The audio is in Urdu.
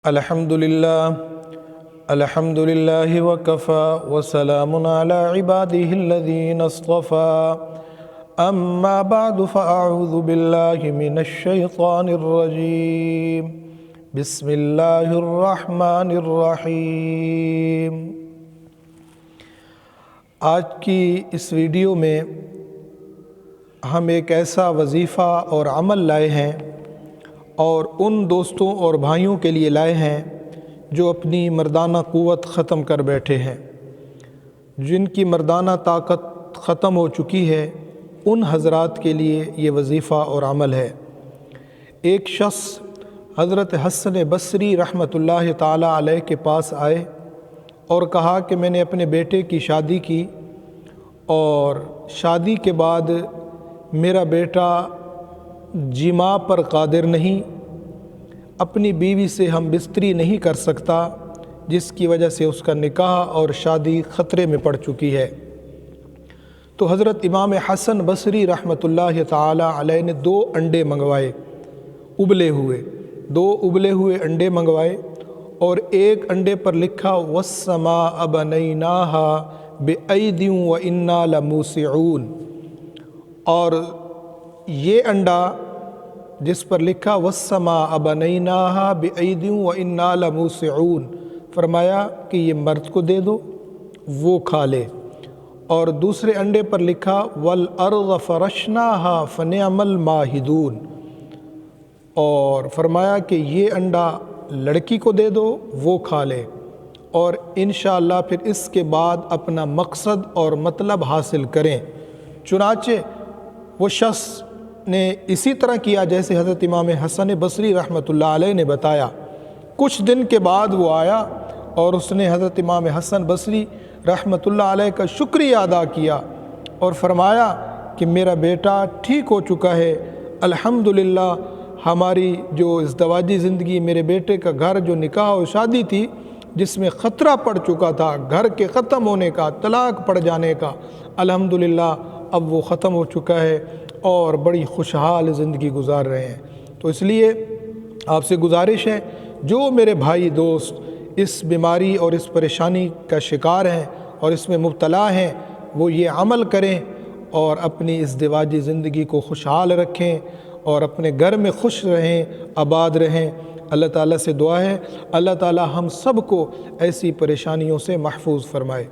الحمدللہ وکفا وسلام علی عباده الذین اصطفى اما بعد فاعوذ باللہ من الشیطان الرجیم بسم اللہ الرحمن الرحیم۔ آج کی اس ویڈیو میں ہم ایک ایسا وظیفہ اور عمل لائے ہیں اور ان دوستوں اور بھائیوں کے لیے لائے ہیں جو اپنی مردانہ قوت ختم کر بیٹھے ہیں، جن کی مردانہ طاقت ختم ہو چکی ہے، ان حضرات کے لیے یہ وظیفہ اور عمل ہے۔ ایک شخص حضرت حسن بصری رحمۃ اللہ تعالی علیہ کے پاس آئے اور کہا کہ میں نے اپنے بیٹے کی شادی کی اور شادی کے بعد میرا بیٹا جماع پر قادر نہیں، اپنی بیوی سے ہم بستری نہیں کر سکتا، جس کی وجہ سے اس کا نکاح اور شادی خطرے میں پڑ چکی ہے۔ تو حضرت امام حسن بصری رحمۃ اللہ تعالی علیہ نے 2 انڈے منگوائے، دو ابلے ہوئے انڈے منگوائے اور ایک انڈے پر لکھا وَالسَّمَاءَ بَنَيْنَاهَا بِأَيْدٍ وَإِنَّا لَمُوسِعُونَ، اور یہ انڈا جس پر لکھا وَالسَّمَاءَ بَنَيْنَاهَا بِأَيْدٍ وَإِنَّا لَمُوسِعُونَ، فرمایا کہ یہ مرد کو دے دو، وہ کھا لے۔ اور دوسرے انڈے پر لکھا وَالْأَرْضَ فَرَشْنَاهَا فَنِعْمَ الْمَاهِدُونَ، اور فرمایا کہ یہ انڈا لڑکی کو دے دو، وہ کھا لے، اور انشاءاللہ پھر اس کے بعد اپنا مقصد اور مطلب حاصل کریں۔ چنانچہ وہ شخص نے اسی طرح کیا جیسے حضرت امام حسن بصری رحمۃ اللہ علیہ نے بتایا۔ کچھ دن کے بعد وہ آیا اور اس نے حضرت امام حسن بصری رحمۃ اللہ علیہ کا شکریہ ادا کیا اور فرمایا کہ میرا بیٹا ٹھیک ہو چکا ہے، الحمدللہ۔ ہماری جو ازدواجی زندگی، میرے بیٹے کا گھر جو نکاح و شادی تھی جس میں خطرہ پڑ چکا تھا گھر کے ختم ہونے کا، طلاق پڑ جانے کا، الحمدللہ اب وہ ختم ہو چکا ہے اور بڑی خوشحال زندگی گزار رہے ہیں۔ تو اس لیے آپ سے گزارش ہے، جو میرے بھائی دوست اس بیماری اور اس پریشانی کا شکار ہیں اور اس میں مبتلا ہیں، وہ یہ عمل کریں اور اپنی ازدواجی زندگی کو خوشحال رکھیں اور اپنے گھر میں خوش رہیں، آباد رہیں۔ اللہ تعالیٰ سے دعا ہے اللہ تعالیٰ ہم سب کو ایسی پریشانیوں سے محفوظ فرمائے۔